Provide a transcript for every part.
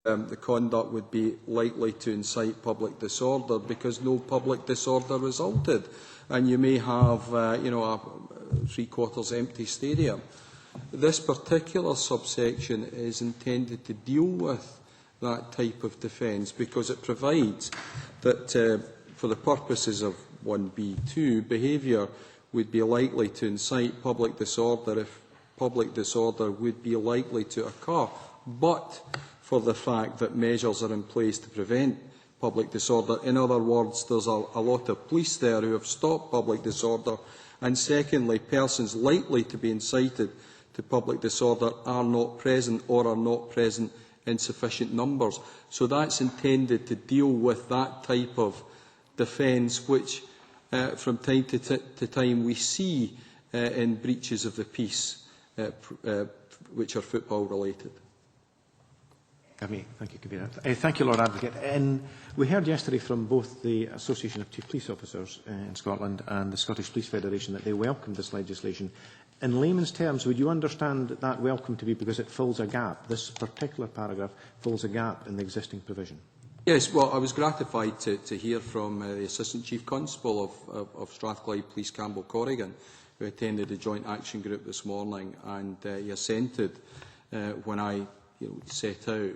the conduct would be likely to incite public disorder because no public disorder resulted. And you may have a three-quarters empty stadium. This particular subsection is intended to deal with that type of defence because it provides that for the purposes of 1B2, behaviour would be likely to incite public disorder if public disorder would be likely to occur, but for the fact that measures are in place to prevent public disorder. In other words, there's a lot of police there who have stopped public disorder. And secondly, persons likely to be incited to public disorder are not present or are not present in sufficient numbers. So that's intended to deal with that type of defence which from time to time we see in breaches of the peace which are football related. Thank you, Kabir. Thank you, Lord Advocate. We heard yesterday from both the Association of Chief Police Officers in Scotland and the Scottish Police Federation that they welcomed this legislation. In layman's terms, would you understand that welcome to be because it fills a gap? This particular paragraph fills a gap in the existing provision. Yes, well, I was gratified to hear from the Assistant Chief Constable of Strathclyde Police Campbell Corrigan, who attended the Joint Action Group this morning, and he assented when I set out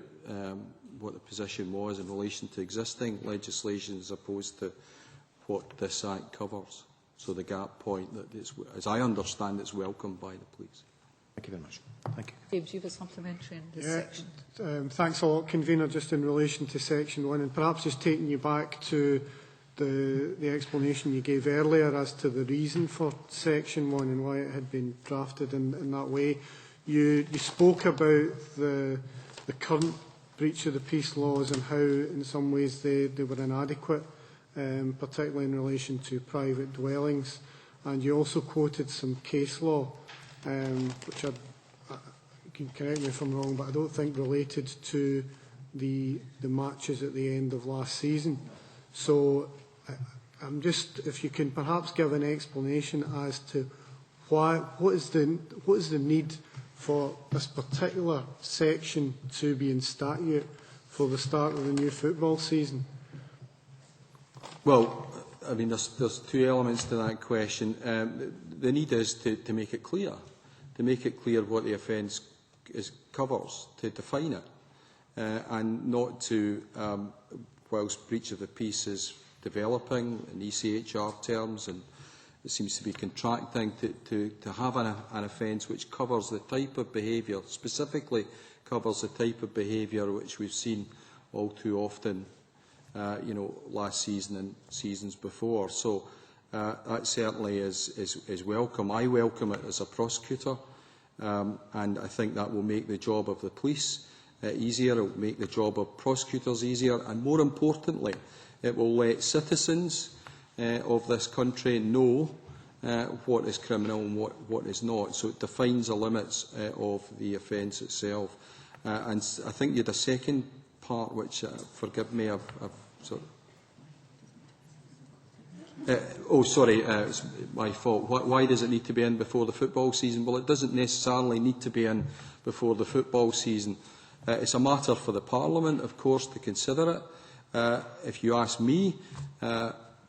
what the position was in relation to existing legislation as opposed to what this Act covers. So the gap point, that is, as I understand, it's welcomed by the police. Thank you very much. Thank you. James, you have a supplementary in this section. Thanks a lot, Convener, just in relation to Section 1, and perhaps just taking you back to the explanation you gave earlier as to the reason for Section 1 and why it had been drafted in that way. You spoke about the current breach of the peace laws and how in some ways they were inadequate, particularly in relation to private dwellings. And you also quoted some case law, which you can correct me if I'm wrong, but I don't think related to the matches at the end of last season. So I'm just, if you can perhaps give an explanation as to what is the need for this particular section to be in statute for the start of the new football season? Well, I mean, there's two elements to that question. The need is to make it clear, what the offence covers, to define it, and not to, whilst breach of the peace is developing in ECHR terms and it seems to be contracting, to have an offence which covers the type of behaviour, specifically covers the type of behaviour which we've seen all too often, last season and seasons before. So that certainly is welcome. I welcome it as a prosecutor, and I think that will make the job of the police easier, it will make the job of prosecutors easier, and more importantly, it will let citizens of this country know what is criminal and what is not. So it defines the limits of the offence itself. And I think you had a second part which, forgive me, I've sort of... it's my fault. Why does it need to be in before the football season? Well, it doesn't necessarily need to be in before the football season. It's a matter for the Parliament, of course, to consider it. If you ask me,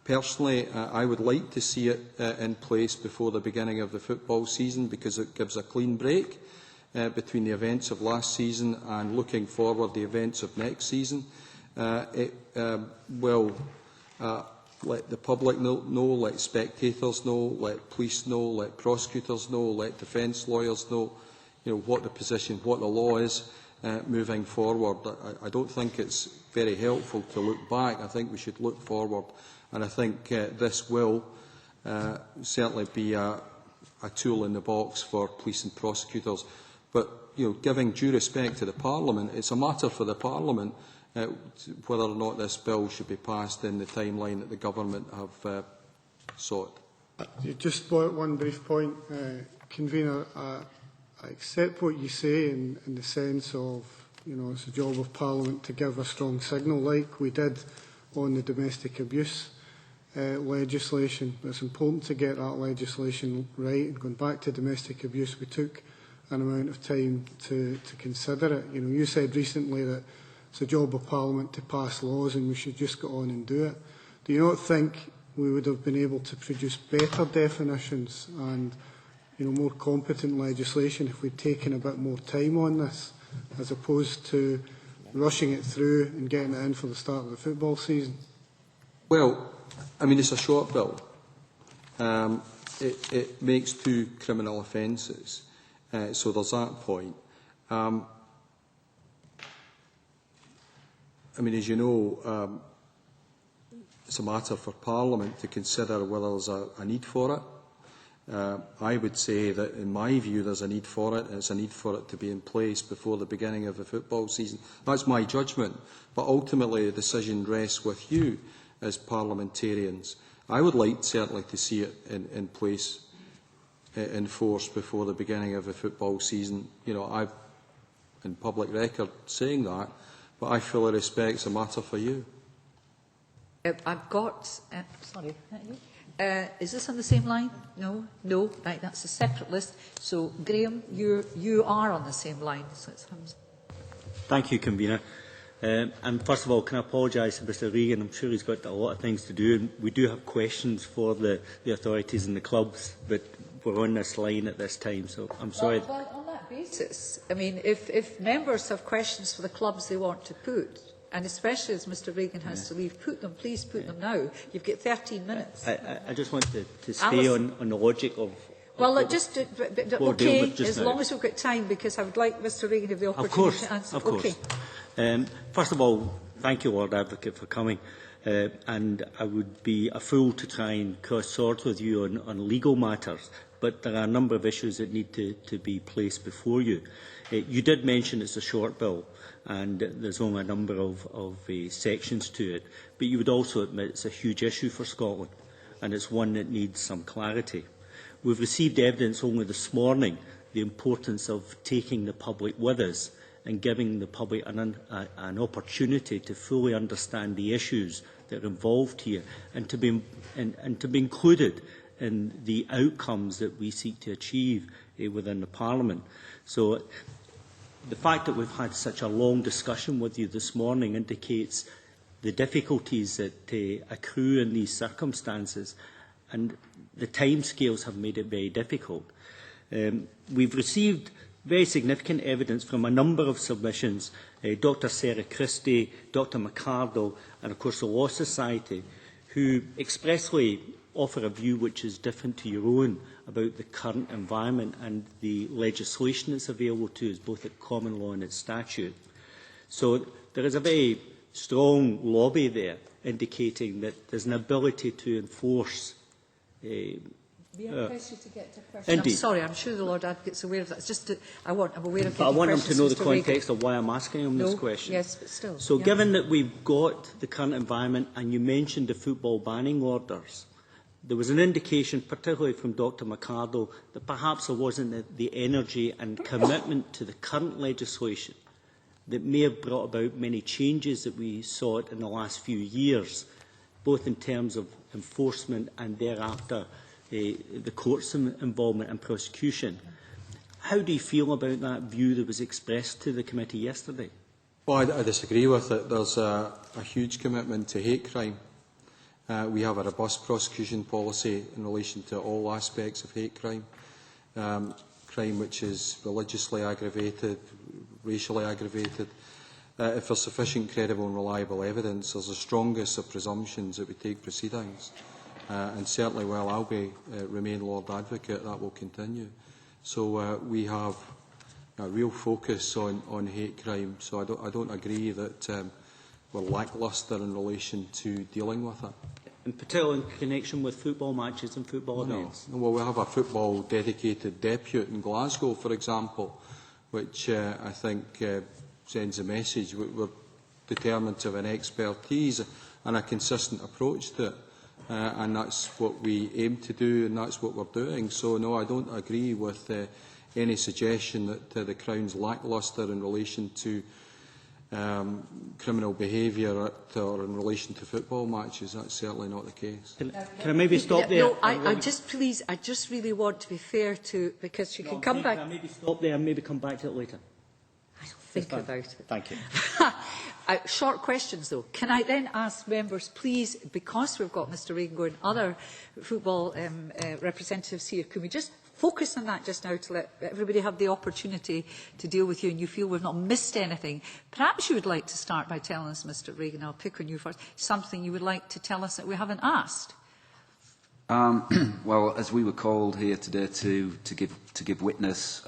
personally, I would like to see it in place before the beginning of the football season because it gives a clean break between the events of last season and looking forward the events of next season. It will let the public know, let spectators know, let police know, let prosecutors know, let defence lawyers know, what the position, what the law is moving forward. I don't think it's very helpful to look back. I think we should look forward. And I think this will certainly be a tool in the box for police and prosecutors. But giving due respect to the Parliament, it's a matter for the Parliament whether or not this bill should be passed in the timeline that the government have sought. Just one brief point, Convener. I accept what you say in the sense of, it's a job of Parliament to give a strong signal, like we did on the domestic abuse legislation. It's important to get that legislation right. And going back to domestic abuse, we took an amount of time to consider it. You said recently that it's a job of Parliament to pass laws and we should just go on and do it. Do you not think we would have been able to produce better definitions and more competent legislation if we'd taken a bit more time on this, as opposed to rushing it through and getting it in for the start of the football season? Well, I mean, it's a short bill. It makes 2 criminal offences, so there's that point. I mean, as you know, it's a matter for Parliament to consider whether there's a need for it. I would say that, in my view, there's a need for it. There's a need for it to be in place before the beginning of the football season. That's my judgment. But ultimately, the decision rests with you as parliamentarians. I would like, certainly, to see it in place, in force, before the beginning of the football season. I've, in public record, saying that, but I fully respect it's a matter for you. I've got... sorry, is this on the same line? No? No? Right, that's a separate list. So, Graham, you are on the same line. So it's Thank you, Convener. And first of all, can I apologise to Mr Regan? I'm sure he's got a lot of things to do. And we do have questions for the authorities and the clubs, but we're on this line at this time, so I'm sorry. Well, on that basis, I mean, if members have questions for the clubs they want to put, and especially as Mr Regan has to leave, please put them now. You've got 13 minutes. I just want to stay on the logic of... Well, okay, as long as we've got time, because I would like Mr Regan to have the opportunity to answer. Of course. Okay. First of all, thank you, Lord Advocate, for coming. And I would be a fool to try and cross swords with you on legal matters, but there are a number of issues that need to be placed before you. You did mention it's a short bill, and there's only a number of sections to it, but you would also admit it's a huge issue for Scotland, and it's one that needs some clarity. We've received evidence only this morning the importance of taking the public with us and giving the public an opportunity to fully understand the issues that are involved here, and to be included in the outcomes that we seek to achieve within the Parliament. So the fact that we've had such a long discussion with you this morning indicates the difficulties that accrue in these circumstances, and the timescales have made it very difficult. We've received very significant evidence from a number of submissions, Dr Sarah Christie, Dr McCardle, and of course the Law Society, who expressly offer a view which is different to your own about the current environment and the legislation that's available to us, both at common law and at statute. So there is a very strong lobby there indicating that there's an ability to enforce May I press you to get to question? I'm sorry, I'm sure the Lord Advocate's aware of that. It's just I'm aware of. But I want him to know the context of why I'm asking him this question. Yes, but still. So, given that we've got the current environment, and you mentioned the football banning orders, there was an indication, particularly from Dr McCardle, that perhaps there wasn't the energy and commitment to the current legislation that may have brought about many changes that we saw in the last few years, both in terms of enforcement and thereafter the court's involvement and prosecution. How do you feel about that view that was expressed to the committee yesterday? Well, I disagree with it. There's a huge commitment to hate crime. We have a robust prosecution policy in relation to all aspects of hate crime. Crime which is religiously aggravated, racially aggravated. If there's sufficient credible and reliable evidence, there's the strongest of presumptions that we take proceedings. And certainly while I'll remain Lord Advocate, that will continue. So we have a real focus on hate crime. So I don't agree that we're lacklustre in relation to dealing with it. In particular in connection with football matches and football events? Well, we have a football dedicated depute in Glasgow, for example, which I think sends a message. We're determined to have an expertise and a consistent approach to it. And that's what we aim to do, and that's what we're doing. So, no, I don't agree with any suggestion that the Crown's lacklustre in relation to criminal behaviour or in relation to football matches. That's certainly not the case. Can I maybe stop there? No, I just really want to be fair to, because you can come back. Can I maybe stop there and maybe come back to it later? I'll think about it. Thank you. Short questions, though. Can I then ask members, please, because we've got Mr Regan and other football representatives here, can we just focus on that just now to let everybody have the opportunity to deal with you and you feel we've not missed anything? Perhaps you would like to start by telling us, Mr Regan, I'll pick on you first, something you would like to tell us that we haven't asked. Well, as we were called here today to give witness,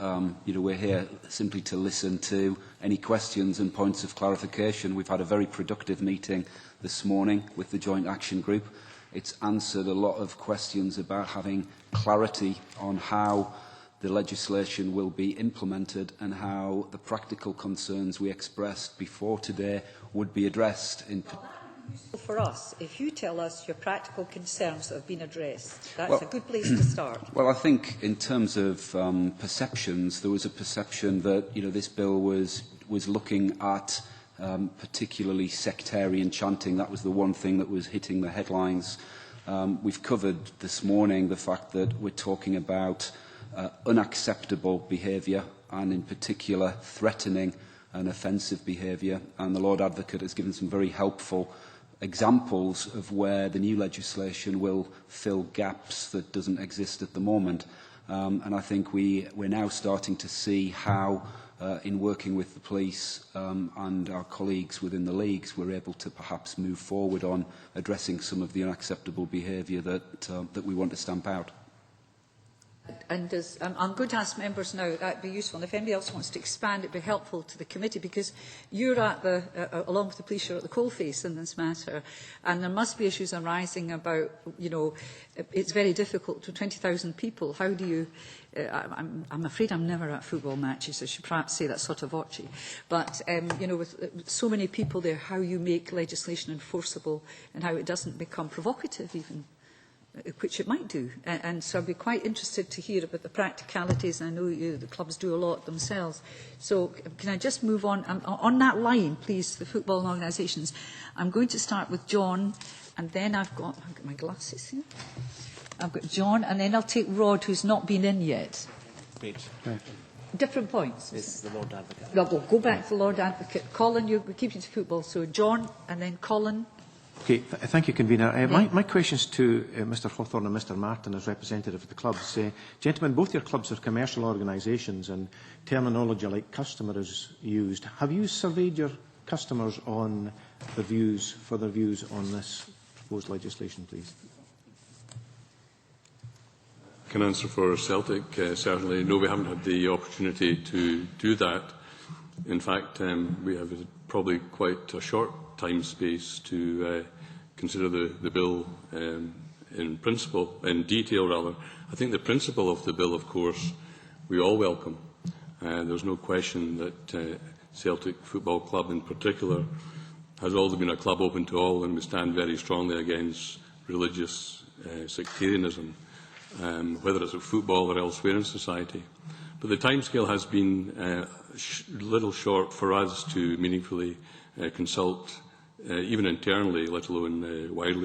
we're here simply to listen to any questions and points of clarification. We've had a very productive meeting this morning with the Joint Action Group. It's answered a lot of questions about having clarity on how the legislation will be implemented and how the practical concerns we expressed before today would be addressed. Useful for us if you tell us your practical concerns that have been addressed. That's a good place to start. Well, I think in terms of perceptions, there was a perception that this bill was looking at particularly sectarian chanting. That was the one thing that was hitting the headlines. We've covered this morning the fact that we're talking about unacceptable behaviour and in particular threatening and offensive behaviour, and the Lord Advocate has given some very helpful examples of where the new legislation will fill gaps that doesn't exist at the moment. And I think we're now starting to see how, in working with the police and our colleagues within the leagues, we're able to perhaps move forward on addressing some of the unacceptable behaviour that we want to stamp out. And I'm going to ask members now, that would be useful, and if anybody else wants to expand, it would be helpful to the committee, because you're at the, along with the police, you're at the coalface in this matter, and there must be issues arising about, it's very difficult to 20,000 people. How do you, I'm afraid I'm never at football matches, I should perhaps say that sort of voce, but, with so many people there, how you make legislation enforceable and how it doesn't become provocative even, which it might do. And so I'd be quite interested to hear about the practicalities. I know the clubs do a lot themselves. So can I just move on that line, please, the football organisations. I'm going to start with John, and then I've got my glasses here. I've got John, and then I'll take Rod, who's not been in yet. Great. Different points. This is the Lord Advocate. No, we'll go back to the Lord Advocate. Colin, we're keeping to football. So John, and then Colin. Okay, thank you, Convener. My questions to Mr Hawthorne and Mr Martin as representative of the clubs. Gentlemen, both your clubs are commercial organisations and terminology like customer is used. Have you surveyed your customers on their views on this proposed legislation, please? I can answer for Celtic. Certainly, no, we haven't had the opportunity to do that. In fact, we have probably quite a short time space to consider the bill in principle, in detail rather. I think the principle of the bill, of course, we all welcome. There's no question that Celtic Football Club in particular has always been a club open to all, and we stand very strongly against religious sectarianism, whether it's at football or elsewhere in society. But the timescale has been a little short for us to meaningfully consult, even internally, let alone widely.